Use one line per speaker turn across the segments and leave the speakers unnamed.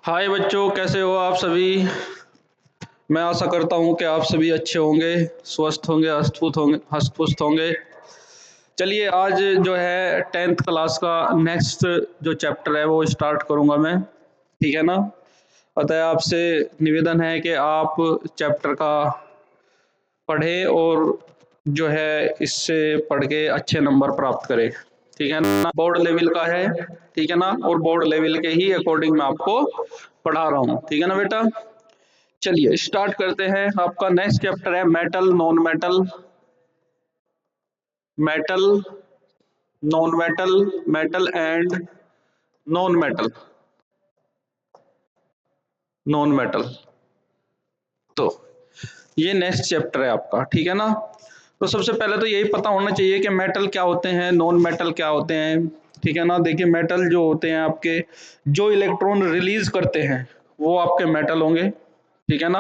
हाय बच्चों, कैसे हो आप सभी। मैं आशा करता हूँ कि आप सभी अच्छे होंगे, स्वस्थ होंगे, हष्ट-पुष्ट होंगे। चलिए आज जो है 10th क्लास का नेक्स्ट जो चैप्टर है वो स्टार्ट करूँगा मैं, ठीक है ना। अतः आपसे निवेदन है कि आप चैप्टर का पढ़ें और जो है इससे पढ़ के अच्छे नंबर प्राप्त करें, ठीक है ना। बोर्ड लेवल का है, ठीक है ना, और बोर्ड लेवल के ही अकॉर्डिंग मैं आपको पढ़ा रहा हूँ, ठीक है ना बेटा। चलिए स्टार्ट करते हैं। आपका नेक्स्ट चैप्टर है metal, non metal, metal, non metal, metal and non metal, non metal. तो ये नेक्स्ट चैप्टर है आपका, ठीक है ना। तो सबसे पहले तो यही पता होना चाहिए कि मेटल क्या होते हैं, नॉन मेटल क्या होते हैं, ठीक है ना। देखिए मेटल जो होते हैं आपके, जो इलेक्ट्रॉन रिलीज करते हैं वो आपके मेटल होंगे, ठीक है ना।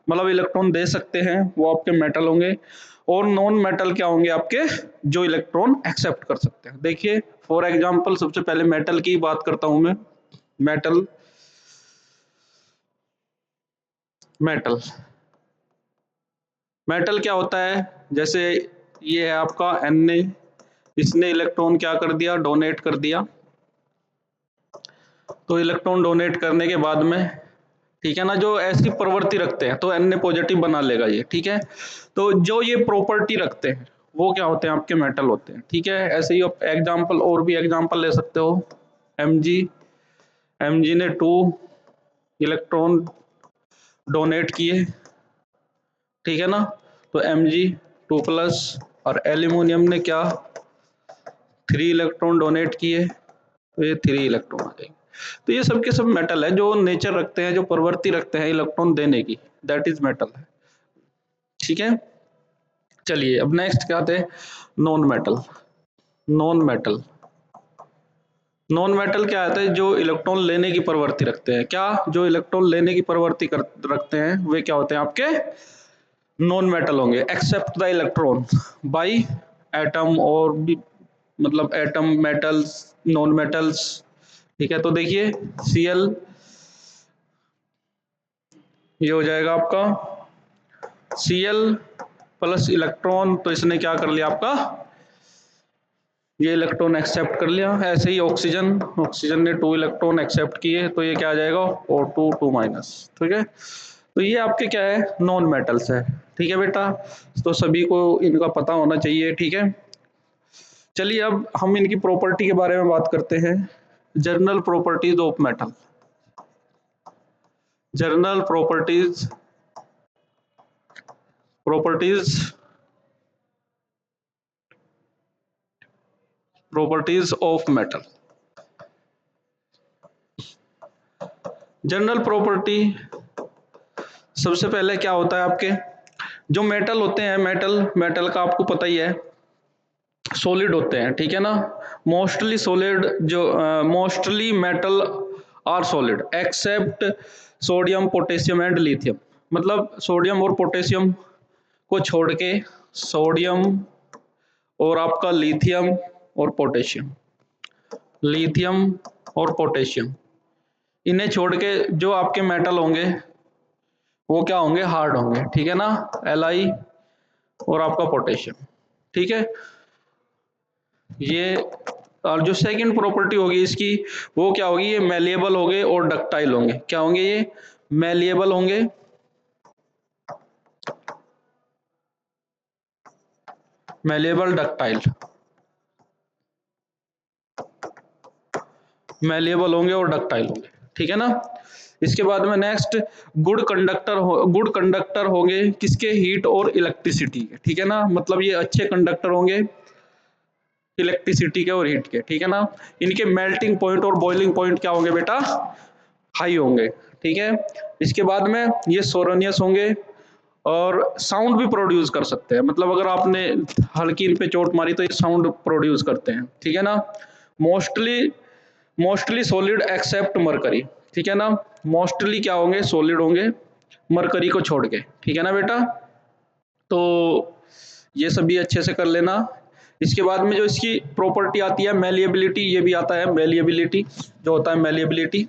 मतलब इलेक्ट्रॉन दे सकते हैं वो आपके मेटल होंगे। और नॉन मेटल क्या होंगे आपके, जो इलेक्ट्रॉन एक्सेप्ट कर सकते हैं। देखिए फॉर एग्जांपल सबसे पहले मेटल की बात करता हूं मैं। मेटल, मेटल, मेटल क्या होता है, जैसे ये है आपका Na, इसने इलेक्ट्रॉन क्या कर दिया, डोनेट कर दिया। तो इलेक्ट्रॉन डोनेट करने के बाद में, ठीक है ना, जो ऐसी प्रवृत्ति रखते हैं तो Na पॉजिटिव बना लेगा ये, ठीक है। तो जो ये प्रॉपर्टी रखते हैं वो क्या होते हैं, आपके मेटल होते हैं, ठीक है। ऐसे ही आप एग्जांपल और भी एग्जांपल ले सकते हो। Mg, Mg ने 2 इलेक्ट्रॉन डोनेट किए, ठीक है ना। तो Mg 2+, और एल्यूमिनियम ने क्या, 3 इलेक्ट्रॉन डोनेट किए, तो ये 3 इलेक्ट्रॉन आ जाएंगे। तो ये सब के सब मेटल है, जो नेचर रखते हैं, जो प्रवृत्ति रखते हैं इलेक्ट्रॉन देने की, दैट इज मेटल है, ठीक है। चलिए अब नेक्स्ट क्या आते हैं, non metal. Non metal, non metal क्या आता है, जो इलेक्ट्रॉन लेने की प्रवृत्ति रखते हैं। क्या, जो इलेक्ट्रॉन लेने की प्रवृत्ति रखते हैं वे क्या होते हैं आपके, नॉन मेटल होंगे। Except the electron by atom, और भी मतलब एटम, मेटल्स, नॉन मेटल्स, ठीक है। तो देखिए Cl, ये हो जाएगा आपका Cl प्लस इलेक्ट्रॉन, तो इसने क्या कर लिया आपका, ये इलेक्ट्रॉन एक्सेप्ट कर लिया। ऐसे ही ऑक्सीजन, ऑक्सीजन ने 2 इलेक्ट्रॉन एक्सेप्ट किए, तो ये क्या आ जाएगा, O2 2-, ठीक है। तो ये आपके क्या है, नॉन मेटल्स है, ठीक है बेटा। तो सभी को इनका पता होना चाहिए, ठीक है। चलिए अब हम इनकी प्रॉपर्टी के बारे में बात करते हैं। Journal properties of metal, journal properties, properties, properties of metal. General property, सबसे पहले क्या होता है आपके, जो मेटल होते हैं, मेटल, मेटल का आपको पता ही है, सॉलिड होते हैं, ठीक है ना। मोस्टली सॉलिड, जो mostly metal are solid except sodium, potassium and lithium. मतलब सोडियम और पोटेशियम को छोड़ के, सोडियम और आपका लिथियम और पोटेशियम, लिथियम और पोटेशियम, इन्हें छोड़ के जो आपके मेटल होंगे वो क्या होंगे, हार्ड होंगे, ठीक है ना। Li और आपका पोटेशियम, ठीक है। ये और जो सेकंड प्रॉपर्टी होगी इसकी, वो क्या होगी, ये मेलिएबल होंगे और डक्टाइल होंगे। क्या होंगे ये, मेलिएबल होंगे, मेलिएबल, डक्टाइल, मेलिएबल होंगे और डक्टाइल होंगे, ठीक है ना। इसके बाद में next, good conductor good conductor होंगे किसके, हीट और इलेक्ट्रिसिटी के, ठीक है ना। मतलब ये अच्छे कंडक्टर होंगे इलेक्ट्रिसिटी के और हीट के, ठीक है ना। इनके मेल्टिंग पॉइंट और बॉइलिंग पॉइंट क्या होंगे बेटा, हाई होंगे, ठीक है। इसके बाद में ये सोरोनियस होंगे और साउंड भी प्रोड्यूस कर सकते हैं। मतलब अगर आपने हल्की इन पे चोट मारी तो ये साउंड प्रोड्यूस करते हैं, ठीक है ना। Mostly, mostly solid except mercury, ठीक है ना। मोस्टली क्या होंगे, सॉलिड होंगे मरकरी को छोड़ के, ठीक है ना बेटा। तो ये सभी अच्छे से कर लेना। इसके बाद में जो इसकी प्रॉपर्टी आती है मेलिएबिलिटी, ये भी आता है मेलिएबिलिटी, जो होता है मेलिएबिलिटी,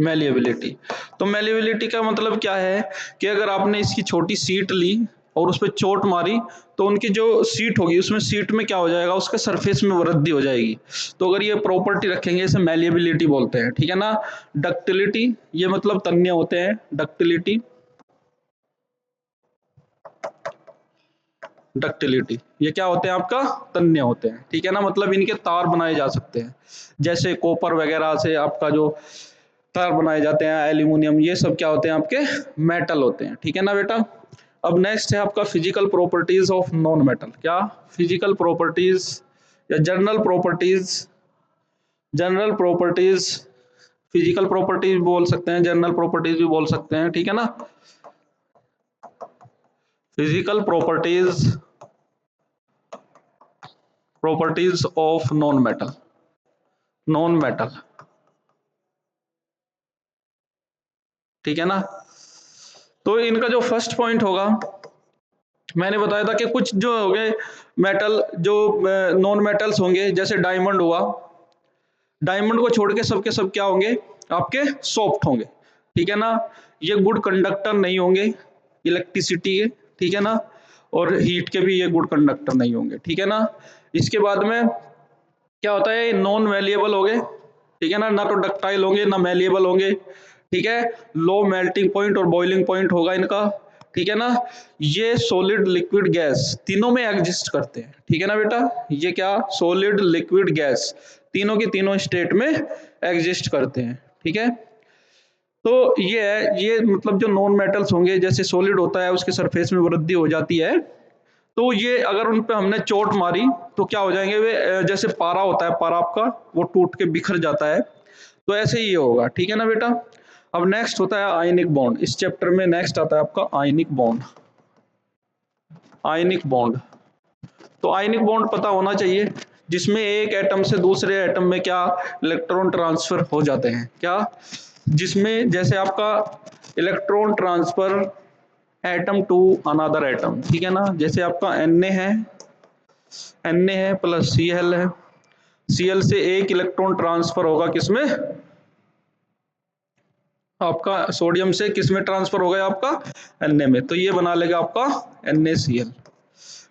मैलिएबिलिटी। तो मैलिएबिलिटी का मतलब क्या है कि अगर आपने इसकी छोटी सीट ली और उस पर चोट मारी तो उनकी जो सीट होगी उसमें सीट में क्या हो जाएगा, उसके सरफेस में वृद्धि हो जाएगी। तो अगर ये प्रॉपर्टी रखेंगे इसे मैलिएबिलिटी बोलते हैं, ठीक है ना। डक्टिलिटी, ये मतलब तन्य होते हैं, डक्टिलिटी, डक्टिलिटी ये क्या होते हैं आपका, तन्य होते हैं, ठीक है ना। मतलब इनके तार बनाए जा सकते हैं, जैसे कॉपर वगैरह से आपका जो तार बनाए जाते हैं, एल्यूमिनियम, ये सब क्या होते हैं आपके, मेटल होते हैं, ठीक है ना बेटा। अब नेक्स्ट है आपका physical properties of non metal. क्या, फिजिकल प्रॉपर्टीज या general properties, general properties, physical properties बोल सकते हैं, जनरल प्रॉपर्टीज भी बोल सकते हैं, ठीक है ना। Physical properties, properties of non metal, non metal, ठीक है ना। तो इनका जो फर्स्ट पॉइंट होगा, मैंने बताया था कि कुछ जो हो गए मेटल, जो नॉन मेटल्स होंगे, जैसे डायमंड हुआ, डायमंड को छोड़ के सबके सब क्या होंगे आपके, सॉफ्ट होंगे, ठीक है ना। ये गुड कंडक्टर नहीं होंगे इलेक्ट्रिसिटी के, ठीक है ना, और हीट के भी ये गुड कंडक्टर नहीं होंगे, ठीक है ना। इसके बाद में क्या होता है, नॉन मैलिएबल हो गए, ठीक है ना, ना तो डक्टाइल होंगे ना मैलिएबल होंगे, ठीक है। लो मेल्टिंग पॉइंट और बॉइलिंग पॉइंट होगा इनका, ठीक है ना। ये सॉलिड लिक्विड गैस तीनों में एग्जिस्ट करते हैं, ठीक है ना बेटा। ये क्या, सॉलिड लिक्विड गैस तीनों की तीनों स्टेट में एग्जिस्ट करते हैं, ठीक है। तो ये है, ये मतलब जो नॉन मेटल्स होंगे, जैसे सॉलिड होता है उसके सरफेस में वृद्धि हो जाती है, तो ये अगर उन पे हमने चोट मारी तो क्या हो जाएंगे वे, जैसे पारा होता है, पारा आपका वो टूट के बिखर जाता है, तो ऐसे ही ये होगा, ठीक है ना बेटा। अब नेक्स्ट होता है आयनिक बॉन्ड। इस चैप्टर में नेक्स्ट आता है आपका आयनिक बॉन्ड, आयनिक बॉन्ड। तो आयनिक बॉन्ड पता होना चाहिए, जिसमें एक एटम से दूसरे एटम में क्या, इलेक्ट्रॉन ट्रांसफर हो जाते हैं, क्या, जिसमें जैसे आपका electron transfer atom to another atom, ठीक है ना। जैसे आपका Na है प्लस Cl है, Cl से एक इलेक्ट्रॉन ट्रांसफर होगा किसमें, आपका सोडियम से किसमें ट्रांसफर हो गया आपका, Na में, तो ये बना लेगा आपका NaCl,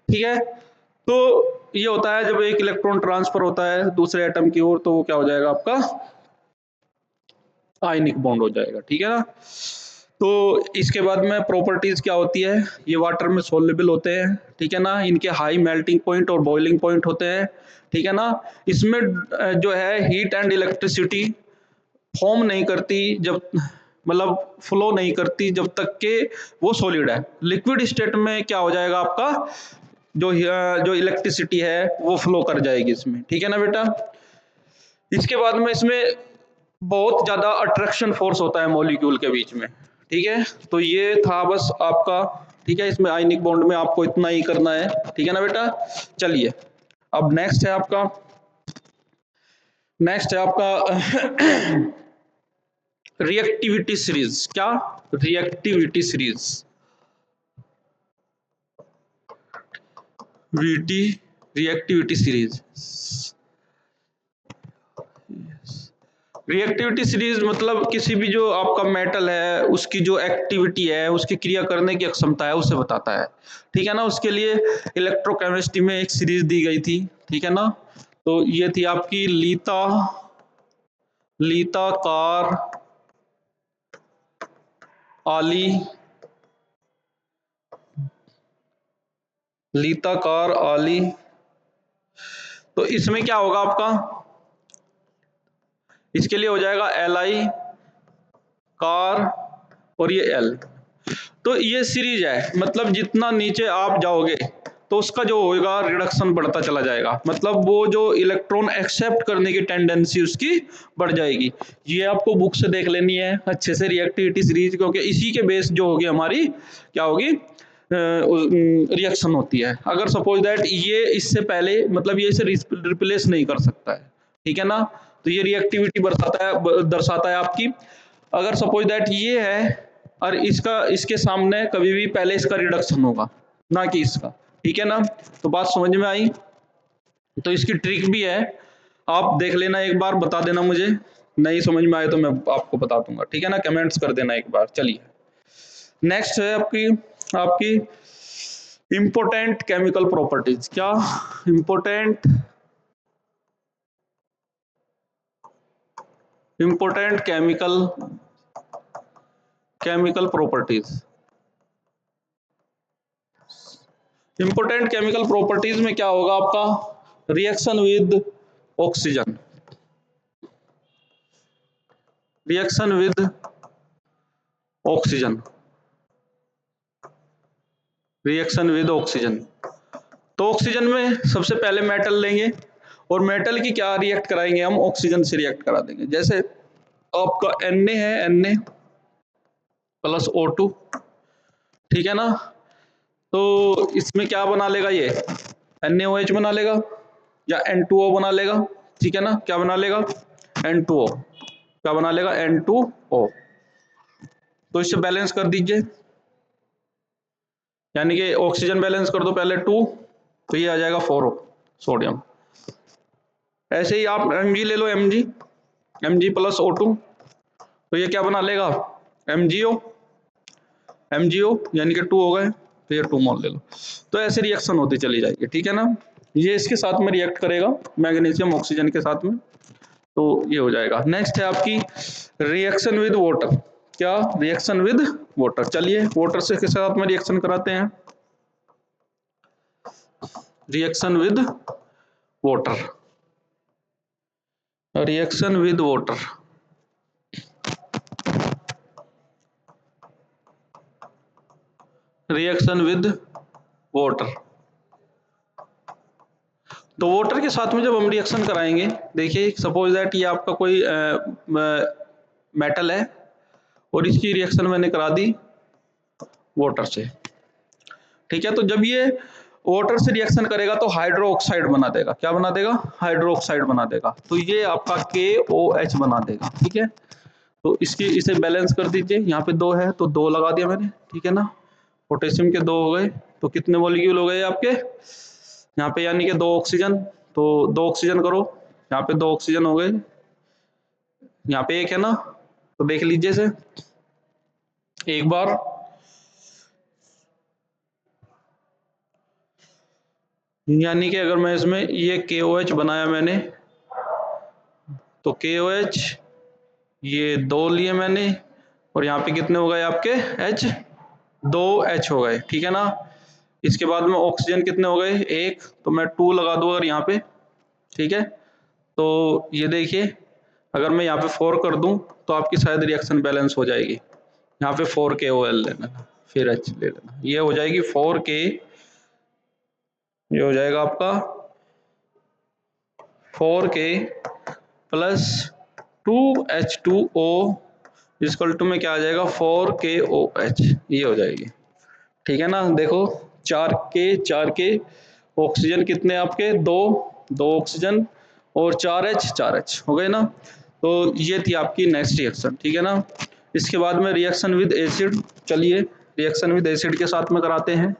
ठीक है। तो ये होता है जब एक इलेक्ट्रॉन ट्रांसफर होता है दूसरे एटम की ओर, तो वो क्या हो जाएगा आपका, आयनिक बॉन्ड हो जाएगा, ठीक है ना। तो इसके बाद में प्रॉपर्टीज क्या होती है, ये वाटर में सोल्युबल होते हैं, ठीक है ना। इनके हाई मेल्टिंग पॉइंट और बॉइलिंग पॉइंट होते हैं, ठीक है ना। इसमें जो है हीट एंड इलेक्ट्रिसिटी फॉर्म नहीं करती, जब मतलब फ्लो नहीं करती जब तक के वो सॉलिड है। लिक्विड स्टेट में क्या हो जाएगा आपका, जो इलेक्ट्रिसिटी है वो फ्लो कर जाएगी इसमें, ठीक है ना बेटा। इसके बाद में इसमें बहुत ज्यादा अट्रैक्शन फोर्स होता है मॉलिक्यूल के बीच में, ठीक है। तो ये था बस आपका, ठीक है। इसमें आयनिक बॉन्ड में आपको इतना ही करना है, ठीक है ना बेटा। चलिए अब नेक्स्ट है आपका, नेक्स्ट है आपका रिएक्टिविटी सीरीज। क्या, reactivity series, VT, reactivity series. Reactivity series मतलब किसी भी जो आपका मेटल है उसकी जो एक्टिविटी है, उसकी क्रिया करने की क्षमता है, उसे बताता है, ठीक है ना। उसके लिए इलेक्ट्रोकेमिस्ट्री में एक सीरीज दी गई थी, ठीक है ना। तो ये थी आपकी लीता, लीता कार आली, लीता कार आली। तो इसमें क्या होगा आपका, इसके लिए हो जाएगा Li कार और ये L। तो ये सीरीज है, मतलब जितना नीचे आप जाओगे तो उसका जो होगा रिडक्शन बढ़ता चला जाएगा, मतलब वो जो इलेक्ट्रॉन एक्सेप्ट करने की टेंडेंसी उसकी बढ़ जाएगी। ये आपको बुक से देख लेनी है अच्छे से रिएक्टिविटी सीरीज, क्योंकि इसी के बेस जो होगी हमारी क्या होगी, रिएक्शन होती है। अगर सपोज दैट ये इससे पहले, मतलब ये इसे रिप्लेस नहीं कर सकता है, ठीक है ना। तो ये रिएक्टिविटी दर्शाता है आपकी। अगर सपोज दैट ये है और इसका, इसके सामने कभी भी पहले इसका रिडक्शन होगा ना कि इसका, ठीक है ना। तो बात समझ में आई। तो इसकी ट्रिक भी है, आप देख लेना एक बार, बता देना मुझे। नहीं समझ में आए तो मैं आपको बता दूंगा, ठीक है ना, कमेंट्स कर देना एक बार। चलिए नेक्स्ट है आपकी आपकी इम्पोर्टेंट केमिकल प्रॉपर्टीज। क्या important important chemical properties. Important chemical properties में क्या होगा आपका, reaction with oxygen, reaction with oxygen, reaction with oxygen. तो ऑक्सीजन में सबसे पहले मेटल लेंगे और मेटल की क्या रिएक्ट कराएंगे हम, ऑक्सीजन से रिएक्ट करा देंगे। जैसे आपका Na है, Na प्लस O2, ठीक है ना, तो इसमें क्या बना लेगा ये, NaOH बना लेगा या N2O बना लेगा, ठीक है ना, क्या बना लेगा, N2O, क्या बना लेगा, N2O। तो इससे बैलेंस कर दीजिए, यानी कि ऑक्सीजन बैलेंस कर दो पहले 2, तो ये आ जाएगा 4 सोडियम। ऐसे ही आप Mg ले लो, Mg प्लस O2, तो ये क्या बना लेगा, MgO यानी कि 2 हो गए, तो ये 2 मोल ले लो। तो ऐसे रिएक्शन होती चली जाएगी, ठीक है ना। ये इसके साथ में रिएक्ट करेगा मैग्नीशियम ऑक्सीजन के साथ में, तो ये हो जाएगा। नेक्स्ट है आपकी रिएक्शन विद वाटर। क्या, रिएक्शन विद वाटर। चलिए वाटर से किस साथ में रिएक्शन कराते हैं, reaction with water, reaction with water, reaction with water. तो वाटर के साथ में जब हम रिएक्शन कराएंगे, देखिए सपोज दैट ये आपका कोई मेटल है और इसकी रिएक्शन मैंने करा दी वाटर से, ठीक है। तो जब ये वाटर से रिएक्शन करेगा तो हाइड्रो ऑक्साइड बना देगा। क्या बना देगा, हाइड्रो ऑक्साइड बना देगा। तो ये आपका KOH बना देगा, ठीक है। तो इसे बैलेंस कर दीजिए, यहाँ पे 2 है तो 2 लगा दिया मैंने, ठीक है ना। पोटेशियम के 2 हो गए, तो कितने मॉलिक्यूल हो गए आपके यहाँ पे, यानी कि 2 ऑक्सीजन, तो 2 ऑक्सीजन करो, यहाँ पे 2 ऑक्सीजन हो गए, यहाँ पे 1 है ना, तो देख लीजिए इसे एक बार। यानी कि अगर मैं इसमें ये KOH बनाया मैंने, तो KOH ये 2 लिए मैंने, और यहाँ पे कितने हो गए आपके H, 2 H हो गए, ठीक है ना। इसके बाद में ऑक्सीजन कितने हो गए, 1, तो मैं 2 लगा दूं अगर यहाँ पे, ठीक है। तो ये देखिए अगर मैं यहाँ पे 4 कर दूं तो आपकी शायद रिएक्शन बैलेंस हो जाएगी। यहाँ पे 4 KOL लेना, फिर H ले लेना, ये हो जाएगी 4K, ये हो जाएगा आपका 4K plus 2H2O equal to में क्या आ जाएगा, 4KOH, ये हो जाएगी, ठीक है ना। देखो 4K ऑक्सीजन कितने आपके, 2 ऑक्सीजन और 4H हो गए ना। तो ये थी आपकी नेक्स्ट रिएक्शन, ठीक है ना। इसके बाद में रिएक्शन विद एसिड। चलिए रिएक्शन विद एसिड के साथ में कराते हैं,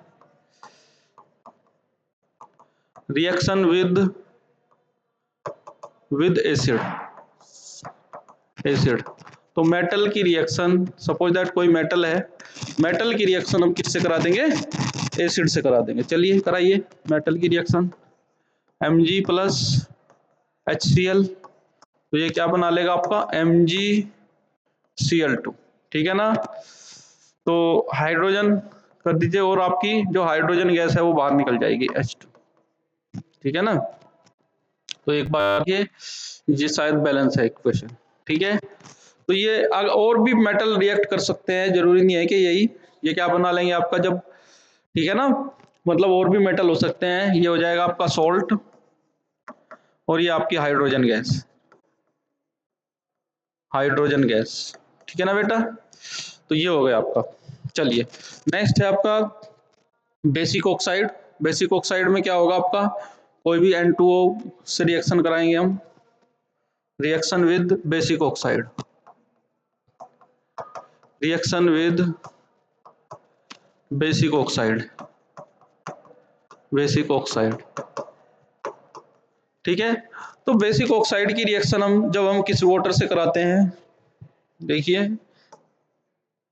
रिएक्शन विद एसिड। तो मेटल की रिएक्शन, सपोज दैट कोई मेटल है, मेटल की रिएक्शन हम किससे करा देंगे, एसिड से करा देंगे। चलिए कराइए मेटल की रिएक्शन, Mg प्लस HCl, तो ये क्या बना लेगा आपका MgCl2, ठीक है ना। तो हाइड्रोजन कर दीजिए और आपकी जो हाइड्रोजन गैस है वो बाहर निकल जाएगी H2, ठीक है ना। तो एक बार ये शायद बैलेंस है इक्वेशन, ठीक है। तो ये और भी मेटल रिएक्ट कर सकते हैं, जरूरी नहीं है कि यही, ये क्या बना लेंगे आपका जब, ठीक है ना, मतलब और भी मेटल हो सकते हैं। ये हो जाएगा आपका सॉल्ट और ये आपकी हाइड्रोजन गैस, ठीक है ना बेटा। तो ये हो गया आपका। चलिए नेक्स्ट है आपका बेसिक ऑक्साइड। बेसिक ऑक्साइड में क्या होगा आपका, कोई भी N2O से रिएक्शन कराएंगे हम, reaction with basic oxide, reaction with basic oxide, ठीक है। तो बेसिक ऑक्साइड की रिएक्शन जब हम किसी वाटर से कराते हैं, देखिए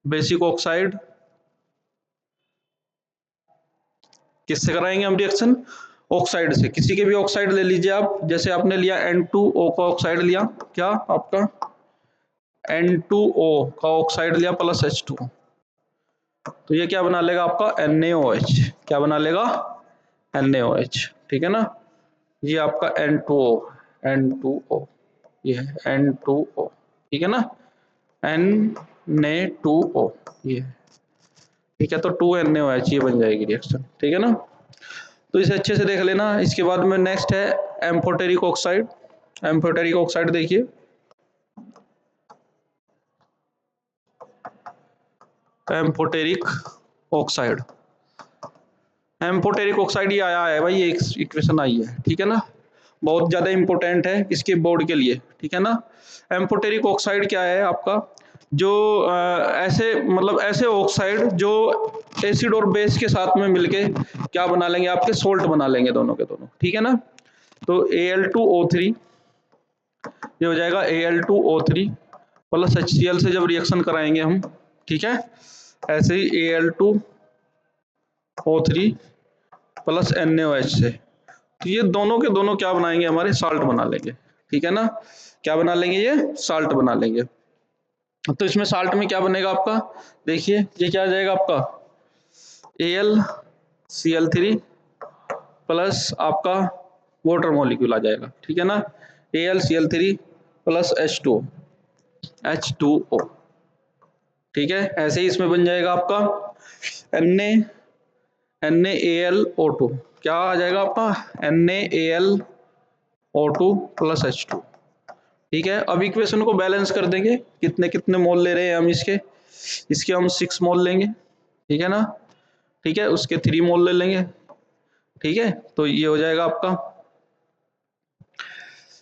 बेसिक ऑक्साइड किससे कराएंगे हम रिएक्शन? ऑक्साइड से। किसी के भी ऑक्साइड ले लीजिए आप, जैसे आपने लिया N2O का ऑक्साइड लिया, क्या आपका N2O का ऑक्साइड लिया प्लस H2, तो ये क्या बना लेगा आपका NaOH। क्या बना लेगा? NaOH, ठीक है ना। ये आपका N2O, ये है N2O, ठीक है ना, Na2O, ये ठीक है। तो 2NaOH ये बन जाएगी रिएक्शन, ठीक है ना। तो इसे अच्छे से देख लेना। इसके बाद में नेक्स्ट है एम्फोटेरिक ऑक्साइड। एम्फोटेरिक ऑक्साइड देखिए, एम्फोटेरिक ऑक्साइड, एम्फोटेरिक ऑक्साइड ये आया है भाई, ये इक्वेशन आई है, ठीक है ना। बहुत ज्यादा इंपॉर्टेंट है इसके बोर्ड के लिए, ठीक है ना। एम्फोटेरिक ऑक्साइड क्या है आपका? जो ऐसे मतलब ऐसे ऑक्साइड जो एसिड और बेस के साथ में मिलके क्या बना लेंगे? आपके सोल्ट बना लेंगे दोनों के दोनों, ठीक है ना। तो Al2O3 ये हो जाएगा Al2O3 प्लस HCl से जब रिएक्शन कराएंगे हम, ठीक है, ऐसे ही Al2O3 प्लस NaOH से, तो ये दोनों के दोनों क्या बनाएंगे? हमारे साल्ट बना लेंगे, ठीक है ना। क्या बना लेंगे? ये साल्ट बना लेंगे। तो इसमें साल्ट में क्या बनेगा आपका? देखिए ये क्या आ जाएगा आपका AlCl3 प्लस आपका वाटर मॉलिक्यूल आ जाएगा, ठीक है ना, AlCl3 प्लस H2O, ठीक है। ऐसे ही इसमें बन जाएगा आपका NaAlO2, क्या आ जाएगा आपका NaAlO2 प्लस H2, ठीक है। अब इक्वेशन को बैलेंस कर देंगे, कितने कितने मोल ले रहे हैं हम इसके, इसके हम 6 मोल लेंगे, ठीक है ना, ठीक है। उसके 3 मोल ले लेंगे, ठीक है। तो ये हो जाएगा आपका।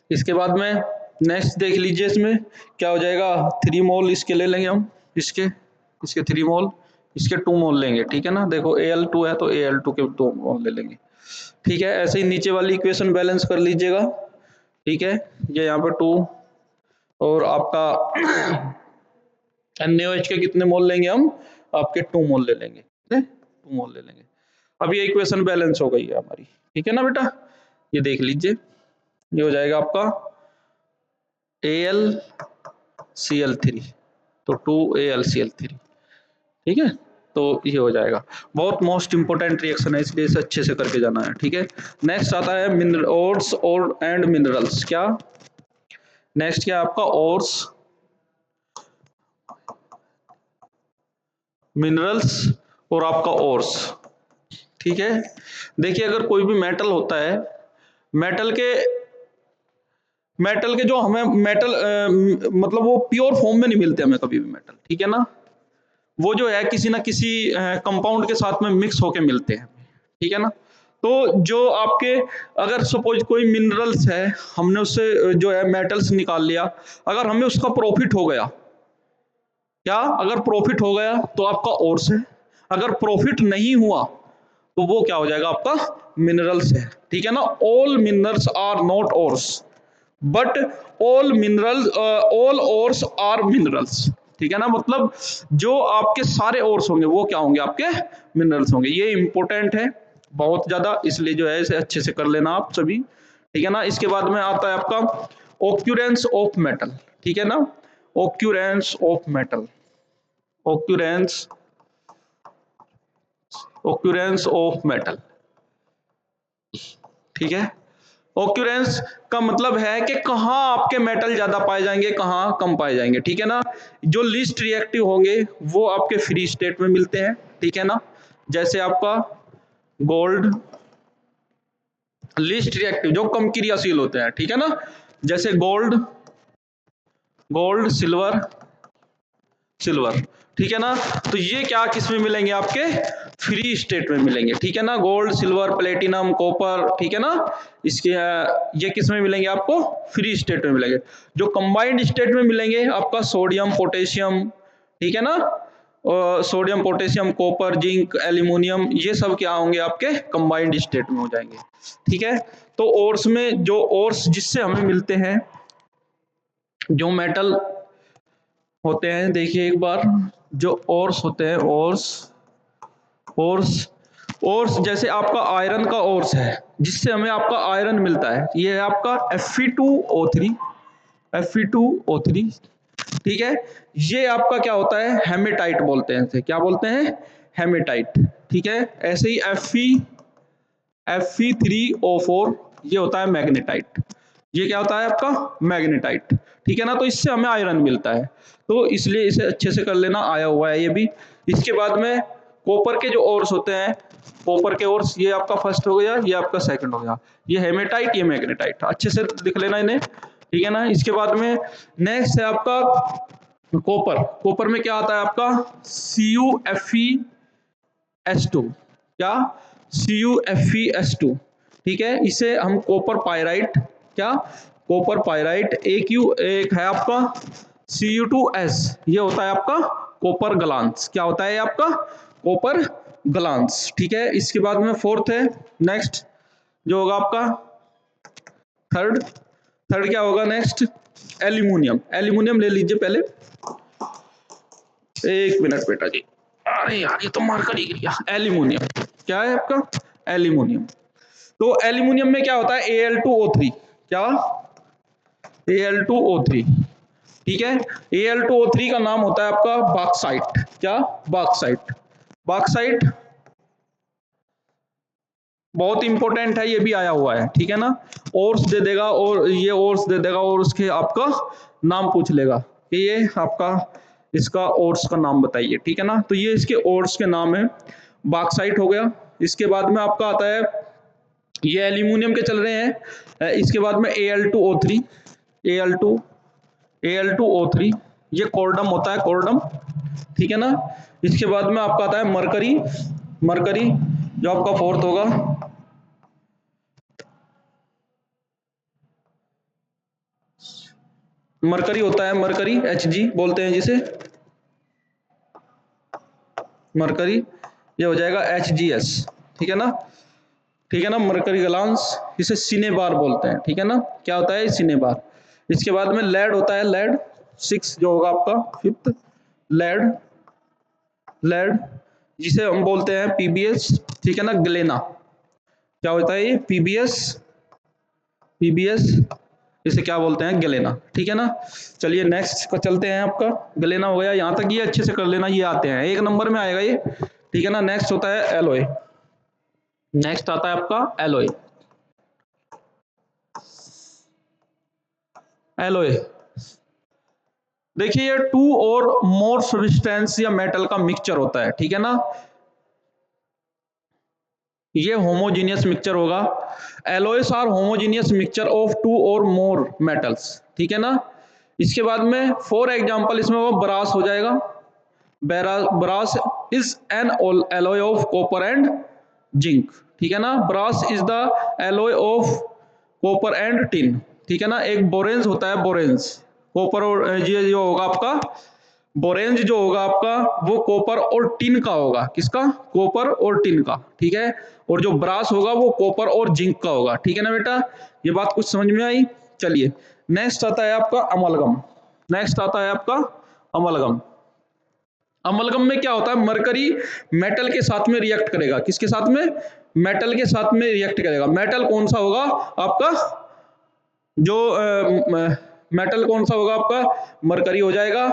इसके बाद में नेक्स्ट देख लीजिए, इसमें क्या हो जाएगा? 3 मोल इसके ले लेंगे हम, इसके इसके 3 मोल, इसके 2 मोल लेंगे, ठीक है ना। देखो Al2 है तो Al2 के 2 मोल ले लेंगे, ठीक है। ऐसे ही नीचे वाली इक्वेशन बैलेंस कर लीजिएगा, ठीक है। ये यहाँ पे 2 और आपका NaOH के कितने मोल लेंगे हम? आपके 2 मोल ले लेंगे, ठीक है, 2 मोल ले लेंगे। अब ये इक्वेशन बैलेंस हो गई है हमारी, ठीक है ना बेटा। ये देख लीजिए, ये हो जाएगा आपका AlCl3 तो 2AlCl3, ठीक है। तो ये हो जाएगा। बहुत मोस्ट इंपोर्टेंट रिएक्शन है, इसलिए इसे अच्छे से करके जाना है, ठीक है। नेक्स्ट आता है मिनरल ओर्स और एंड मिनरल्स। क्या नेक्स्ट? क्या आपका ओर्स, मिनरल्स और आपका ओर्स, ठीक है। देखिए अगर कोई भी मेटल होता है, मेटल के जो हमें मेटल मतलब वो प्योर फॉर्म में नहीं मिलते हमें कभी भी मेटल, ठीक है ना। वो जो है किसी ना किसी कंपाउंड के साथ में मिक्स होके मिलते हैं, ठीक है ना। तो जो आपके अगर सपोज कोई मिनरल्स है, हमने उससे जो है मेटल्स निकाल लिया, अगर हमें उसका प्रॉफिट हो गया, क्या अगर प्रॉफिट हो गया तो आपका ओर्स है, अगर प्रॉफिट नहीं हुआ तो वो क्या हो जाएगा? आपका मिनरल्स है, ठीक है ना। All minerals are not ores but all minerals all ores are minerals, ठीक है ना। मतलब जो आपके सारे ओर्स होंगे वो क्या होंगे? आपके मिनरल्स होंगे। ये इंपॉर्टेंट है बहुत ज्यादा, इसलिए जो है इसे अच्छे से कर लेना आप सभी, ठीक है ना। इसके बाद में आता है आपका ओक्यूरेंस ऑफ मेटल, ठीक है ना, ओक्यूरेंस ऑफ मेटल, ओक्यूरेंस ओक्यूरेंस ऑफ मेटल, ठीक है। ऑक्यूरेंस का मतलब है कि कहाँ आपके मेटल ज्यादा पाए जाएंगे, कहाँ कम पाए जाएंगे, ठीक है ना। जो लीस्ट रिएक्टिव होंगे वो आपके फ्री स्टेट में मिलते हैं, ठीक है ना। जैसे आपका गोल्ड, लीस्ट रिएक्टिव जो कम क्रियाशील होते हैं, ठीक है ना, जैसे गोल्ड, गोल्ड सिल्वर, सिल्वर, ठीक है ना। तो ये क्या किस में मिलेंगे? आपके फ्री स्टेट में मिलेंगे, ठीक है ना। गोल्ड, सिल्वर, प्लेटिनम, कॉपर, ठीक है ना, इसके ये किस में मिलेंगे? आपको फ्री स्टेट में मिलेंगे। जो कंबाइंड स्टेट में मिलेंगे आपका सोडियम, पोटेशियम, ठीक है ना, sodium, potassium, copper, zinc, aluminium, ये सब क्या होंगे आपके कंबाइंड स्टेट में हो जाएंगे। ठीक है, तो ओर्स में जो ओर्स जिससे हमें मिलते हैं, जो मेटल होते हैं, देखिए एक बार, जो ओर्स होते हैं, ओर्स ओर्स जैसे आपका आयरन का ओर्स है जिससे हमें आपका आयरन मिलता है, ये है आपका Fe2O3, Fe2O3। ठीक है, ये आपका क्या होता है, हेमेटाइट बोलते हैं इसे, क्या बोलते हैं, हेमेटाइट। ठीक है, ऐसे ही Fe3O4 ये होता है मैग्नेटाइट, ये क्या होता है आपका मैग्नेटाइट। ठीक है ना, तो इससे हमें आयरन मिलता है, तो इसलिए इसे अच्छे से कर लेना, आया हुआ है ये भी। इसके बाद में कॉपर के जो ओर्स होते हैं, कॉपर के ओर्स, ये आपका फर्स्ट हो गया, ये आपका सेकंड हो गया, ये हेमेटाइट, ये मैग्नेटाइट, अच्छे से लिख लेना इन्हें। ठीक है ना, इसके बाद में नेक्स्ट है आपका कॉपर। कॉपर में क्या आता है आपका CuFeS2, क्या CuFeS2। ठीक है, इसे हम कॉपर पायराइट, क्या कॉपर पायराइट, एक है आपका Cu2S, ये होता है आपका कॉपर ग्लांस, क्या होता है आपका कॉपर ग्लांस। ठीक है, इसके बाद में फोर्थ है, नेक्स्ट जो होगा आपका थर्ड, थर्ड क्या होगा नेक्स्ट, एल्यूमिनियम। एल्यूमिनियम ले लीजिए पहले, एक मिनट बेटा जी, अरे यार ये तो मार्कर ही गिर गया। एल्यूमिनियम क्या है आपका, एल्यूमिनियम। तो एल्यूमिनियम में क्या होता है, Al2O3, क्या Al2O3। ठीक है, Al2O3 का नाम होता है आपका बॉक्साइट, क्या बॉक्साइट। बॉक्साइट बहुत इंपॉर्टेंट है, ये भी आया हुआ है। ठीक है ना, ओर्स दे देगा, और ये ओर्स दे देगा, और उसके आपका नाम पूछ लेगा कि ये आपका इसका ओर्स का नाम बताइए। ठीक है ना, तो ये इसके ओर्स के नाम है, बॉक्साइट हो गया। इसके बाद में आपका आता है, ये एल्यूमिनियम के चल रहे हैं, इसके बाद में Al2O3, Al2 Al2O3, ये कोर्डम होता है, कोर्डम। ठीक है ना, इसके बाद में आपका आता है मरकरी, मरकरी जो आपका फोर्थ होगा, मरकरी होता है, मरकरी Hg बोलते हैं जिसे, मरकरी, ये हो जाएगा HgS। ठीक है ना, ठीक है ना, मरकरी ग्लांस, इसे सिनेबार बोलते हैं। ठीक है ना, क्या होता है सिनेबार। इसके बाद में लेड होता है, लेड, 6 जो होगा आपका फिफ्थ, लेड, लेड जिसे हम बोलते हैं PbS। ठीक है ना, ग्लेना, क्या होता है ये PbS, PbS इसे क्या बोलते हैं, गलेना। ठीक है ना, चलिए नेक्स्ट को चलते हैं, आपका गलेना हो गया, यहां तक ये अच्छे से कर लेना, ये आते हैं एक नंबर में आएगा ये। ठीक है ना, नेक्स्ट होता है एलोय, नेक्स्ट आता है आपका एलोय। एलोय देखिए, ये टू और मोर सब्सटेंस या मेटल का मिक्सचर होता है। ठीक है ना, ये होमोजीनियस मिक्सचर होगा। Alloys are homogeneous mixture of two or more metals. ठीक है ना, इसके बाद में फॉर एग्जांपल इसमें वो ब्रास हो जाएगा, brass is an alloy of copper and zinc. ठीक है ना, brass is the alloy of copper and tin. ठीक है ना, एक बोरेंस होता है, बोरेंस, कॉपर और ये जो होगा आपका बोरेंज जो होगा आपका, वो कॉपर और टिन का होगा, किसका, कॉपर और टिन का। ठीक है, और जो ब्रास होगा वो कॉपर और जिंक का होगा। ठीक है ना बेटा, ये बात कुछ समझ में आई। चलिए नेक्स्ट आता है आपका अमलगम, नेक्स्ट आता है आपका अमलगम। अमलगम में क्या होता है, मरकरी मेटल के साथ में रिएक्ट करेगा, किसके साथ में, मेटल के साथ में रिएक्ट करेगा। मेटल कौन सा होगा आपका, जो मेटल कौन सा होगा आपका, मरकरी हो जाएगा।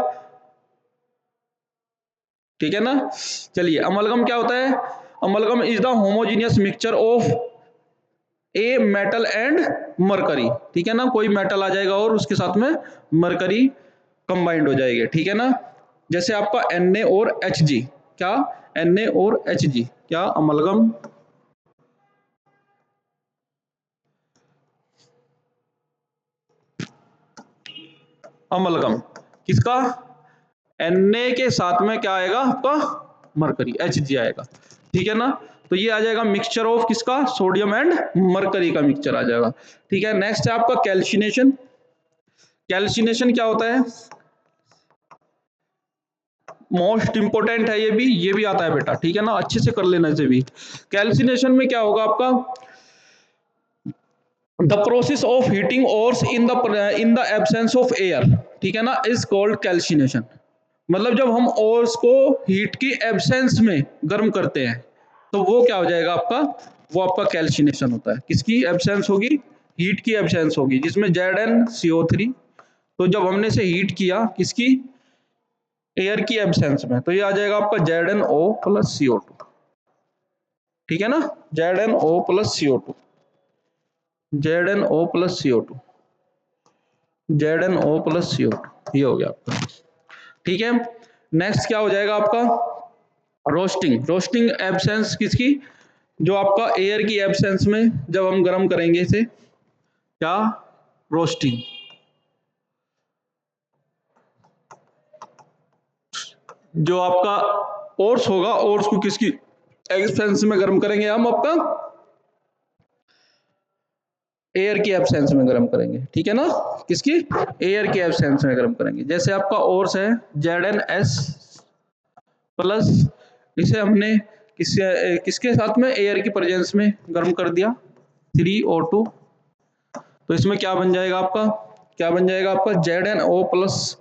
ठीक है ना, चलिए अमलगम क्या होता है, amalgam is the homogeneous mixture of a metal and mercury. ठीक है ना, कोई मेटल आ जाएगा और उसके साथ में मरकरी कंबाइंड हो जाएगी। ठीक है ना, जैसे आपका Na और Hg, क्या Na और Hg, क्या अमलगम। अमलगम किसका, Na के साथ में क्या आएगा आपका, मरकरी, Hg आएगा। ठीक है ना, तो ये आ जाएगा मिक्सचर ऑफ किसका, सोडियम एंड मरकरी का मिक्सचर आ जाएगा। ठीक है, नेक्स्ट है आपका कैल्सिनेशन। कैल्सिनेशन क्या होता है, मोस्ट इंपोर्टेंट है, ये भी आता है बेटा, ठीक है ना, अच्छे से कर लेना इसे भी। कैल्सिनेशन में क्या होगा आपका, the process of heating ores in the absence of air, ठीक है ना, इज कॉल्ड कैल्सिनेशन। मतलब जब हम ओर्स को हीट की एब्सेंस में गर्म करते हैं तो वो क्या हो जाएगा आपका, वो आपका कैल्सिनेशन होता है। किसकी एब्सेंस होगी, हीट की एब्सेंस होगी, जिसमें ZnCO3। तो जब हमने इसे हीट किया किसकी, एयर की एब्सेंस में, तो ये आ जाएगा आपका ZnO प्लस CO2, ठीक है ना, ZnO plus CO2, ZnO plus CO2, ZnO plus CO2, ये हो गया आपका, ठीक है। नेक्स्ट क्या हो जाएगा आपका, रोस्टिंग। रोस्टिंग एब्सेंस किसकी, जो आपका एयर की एब्सेंस में जब हम गर्म करेंगे इसे, क्या, रोस्टिंग। जो आपका ओर्स होगा, ओर्स को किसकी एब्सेंस में गर्म करेंगे हम, आपका एयर की एब्सेंस में गर्म करेंगे, ठीक है ना, किसकी, एयर की एब्सेंस में गर्म करेंगे। जैसे आपका ओर्स है ZnS प्लस, इसे हमने किसके साथ में, एयर की प्रेजेंस में गर्म कर दिया, 3O2। तो इसमें क्या बन जाएगा आपका, क्या बन जाएगा आपका ZnO प्लस,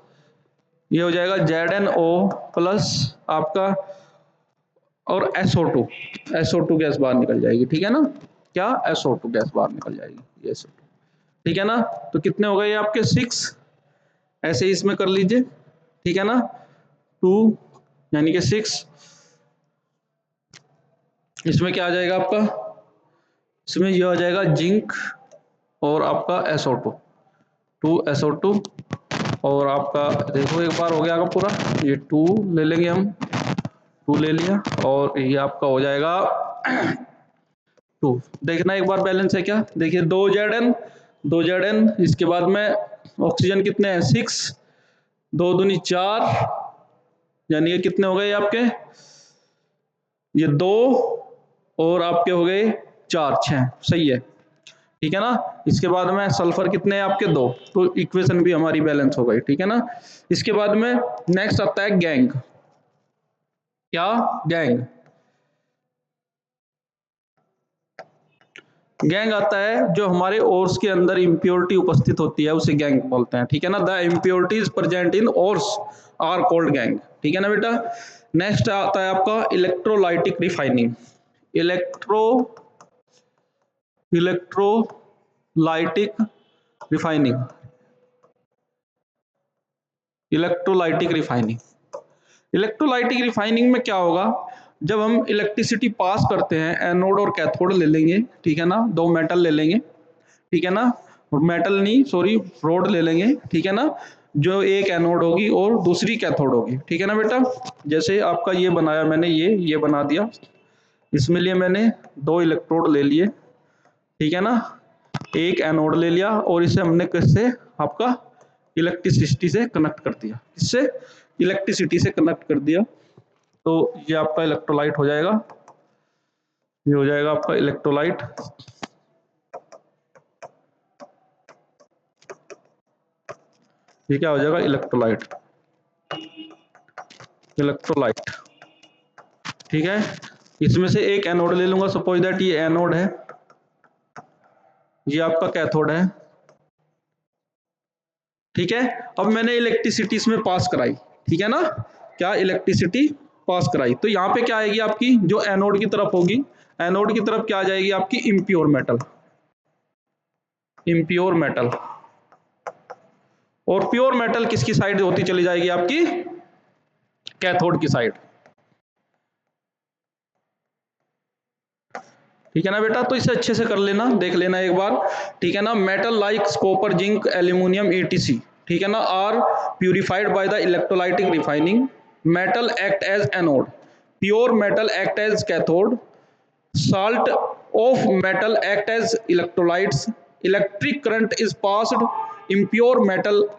ये हो जाएगा ZnO प्लस आपका और SO2 गैस बाहर निकल जाएगी, ठीक है ना, क्या, SO2 गैस बाहर निकल जाएगी, ये SO2, ठीक है ना। तो कितने हो गए ये आपके 6, ऐसे ही इसमें कर लीजिए, ठीक है ना, 2 यानी कि 6। इसमें क्या आ जाएगा आपका, इसमें ये आ जाएगा जिंक और आपका SO2, 2SO2, और आपका देखो एक बार हो गया आपका पूरा, ये 2 ले लेंगे हम, 2 ले लिया, और ये आपका हो जाएगा 2। देखना एक बार बैलेंस है क्या, देखिए 2 Zn, इसके बाद में ऑक्सीजन कितने हैं, 6, 2 दूनी 4, यानी कि कितने हो गए आपके, ये 2 और आपके हो गए 4, 6, सही है, ठीक है ना। इसके बाद में सल्फर कितने हैं आपके, 2, तो इक्वेशन भी हमारी बैलेंस हो गई, ठीक है ना। इसके बाद में नेक्स्ट आता है गैंग, क्या, गैंग। गैंग आता है जो हमारे ओर्स के अंदर इम्प्योरिटी उपस्थित होती है, उसे गैंग बोलते हैं, ठीक है ना, the impurities present in ores are called gangue, ठीक है ना बेटा। नेक्स्ट आता है आपका electrolytic refining, electrolytic refining, electrolytic refining. Electrolytic refining में क्या होगा, जब हम इलेक्ट्रिसिटी पास करते हैं, एनोड और कैथोड ले लेंगे, ठीक है ना, 2 मेटल ले लेंगे, ठीक है ना, मेटल नहीं सॉरी रोड ले लेंगे, ठीक है ना, जो एक एनोड होगी और दूसरी कैथोड होगी, ठीक है ना बेटा। जैसे आपका ये बनाया मैंने, ये बना दिया, इसमें लिए मैंने 2 इलेक्ट्रोड ले लिए, ठीक है ना, एक एनोड ले लिया, और इसे हमने किससे, आपका इलेक्ट्रिसिटी से कनेक्ट कर दिया, किससे, इलेक्ट्रिसिटी से कनेक्ट कर दिया। तो ये आपका इलेक्ट्रोलाइट हो जाएगा, ये हो जाएगा आपका इलेक्ट्रोलाइट, ये क्या हो जाएगा, इलेक्ट्रोलाइट, इलेक्ट्रोलाइट, ठीक है। इसमें से एक एनोड ले लूंगा, सपोज दैट ये एनोड है, ये आपका कैथोड है, ठीक है। अब मैंने इलेक्ट्रिसिटी इसमें पास कराई, ठीक है ना, क्या, इलेक्ट्रिसिटी पास कराई, तो यहाँ पे क्या आएगी आपकी, जो एनोड की तरफ होगी, एनोड की तरफ क्या आ जाएगी आपकी, इम्प्योर मेटल, इम्प्योर मेटल, और प्योर मेटल किसकी साइड होती चली जाएगी आपकी, कैथोड की साइड, ठीक है ना बेटा। तो इसे अच्छे से कर लेना, देख लेना एक बार, ठीक है ना। Metal like copper, zinc, aluminium ETC, ठीक है ना, are purified by the electrolytic refining, metal act as anode, pure metal act as cathode, salt of metal act as electrolytes, electric current is passed, impure metal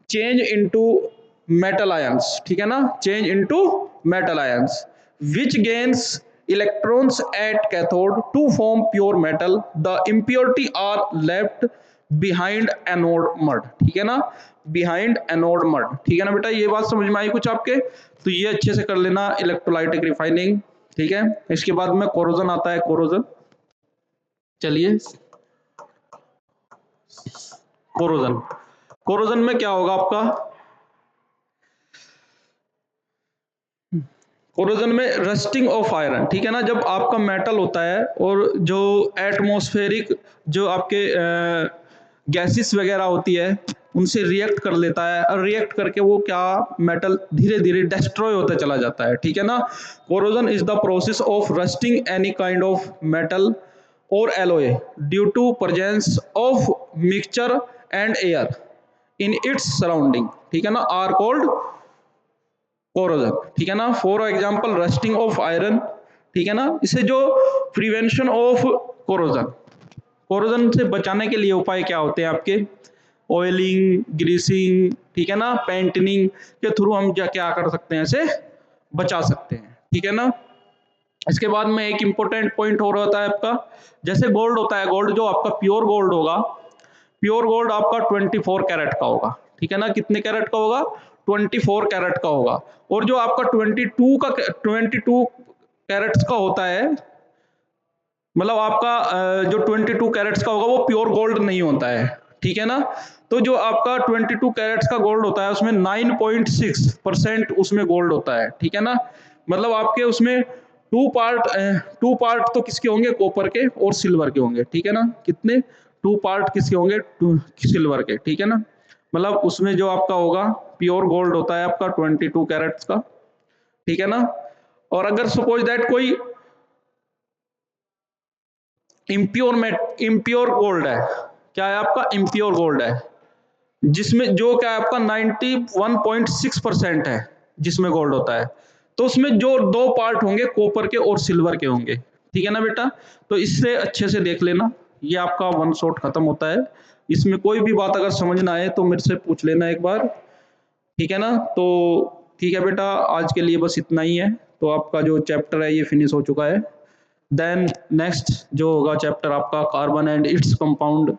change into metal ions, ठीक है ना, change into metal ions which gains electrons at cathode to form pure metal, the impurity are left behind anode mud, ठीक है ना, behind anode mud, ठीक है ना बेटा, ये बात समझ में आई कुछ आपके? तो ये अच्छे से कर लेना, इलेक्ट्रोलाइटिक रिफाइनिंग, ठीक है। इसके बाद में कोरोजन आता है, कोरोजन, चलिए कोरोजन, कोरोजन में क्या होगा आपका, कोरोजन में रस्टिंग ऑफ आयरन, ठीक है ना, जब आपका मेटल होता है और जो एटमॉस्फेरिक जो आपके गैसेस वगैरह होती है उनसे रिएक्ट कर लेता है, और रिएक्ट करके वो क्या, मेटल धीरे धीरे डिस्ट्रॉय होता चला जाता है, ठीक है ना। Corrosion is the process of rusting any kind of metal or alloy due to presence of mixture and air in its surrounding, ठीक है ना, आर कॉल्ड कोरोजन, ठीक है ना। For example rusting of iron, ठीक है ना, इसे जो प्रिवेंशन ऑफ कोरोजन, कोरोजन से बचाने के लिए उपाय क्या होते हैं आपके, ऑयलिंग, ग्रीसिंग, ठीक है ना, पेंटनिंग के थ्रू हम क्या कर सकते हैं, इसे बचा सकते हैं, ठीक है ना। इसके बाद में एक इंपॉर्टेंट पॉइंट और होता है आपका, जैसे गोल्ड होता है, गोल्ड जो आपका प्योर गोल्ड होगा, प्योर गोल्ड आपका 24 कैरेट का होगा, ठीक है ना, कितने कैरेट का होगा, 24 कैरेट का होगा। और जो आपका 22 कैरेट्स का होता है, मतलब आपका जो 22 कैरेट्स का होगा वो प्योर गोल्ड नहीं होता है, ठीक है ना। तो जो आपका 22 कैरेट्स का गोल्ड होता है उसमें 9.6% उसमें गोल्ड होता है, ठीक है ना। मतलब आपके उसमें टू पार्ट तो किसके होंगे, कॉपर के और सिल्वर के होंगे, ठीक है ना, कितने, 2 पार्ट किसके होंगे, सिल्वर के, ठीक है ना। मतलब उसमें जो आपका होगा प्योर गोल्ड होता है आपका 22 कैरेट्स का, ठीक है ना। और अगर सपोज दैट कोई इम्प्योर गोल्ड है, क्या है आपका, इम्प्योर गोल्ड है, जिसमें जो क्या है आपका 91.6% है जिसमें गोल्ड होता है, तो उसमें जो 2 पार्ट होंगे कॉपर के और सिल्वर के होंगे, ठीक है ना बेटा। तो इससे अच्छे से देख लेना, ये आपका वन शॉट खत्म होता है। इसमें कोई भी बात अगर समझ ना आए तो मेरे से पूछ लेना एक बार, ठीक है ना। तो ठीक है बेटा, आज के लिए बस इतना ही है, तो आपका जो चैप्टर है ये फिनिश हो चुका है। देन नेक्स्ट जो होगा चैप्टर आपका कार्बन एंड इट्स कंपाउंड,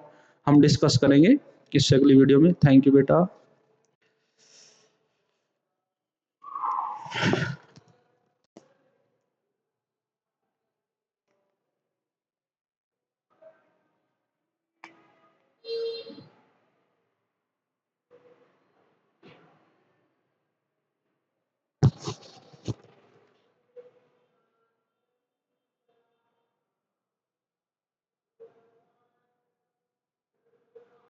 हम डिस्कस करेंगे किस अगली वीडियो में। थैंक यू बेटा।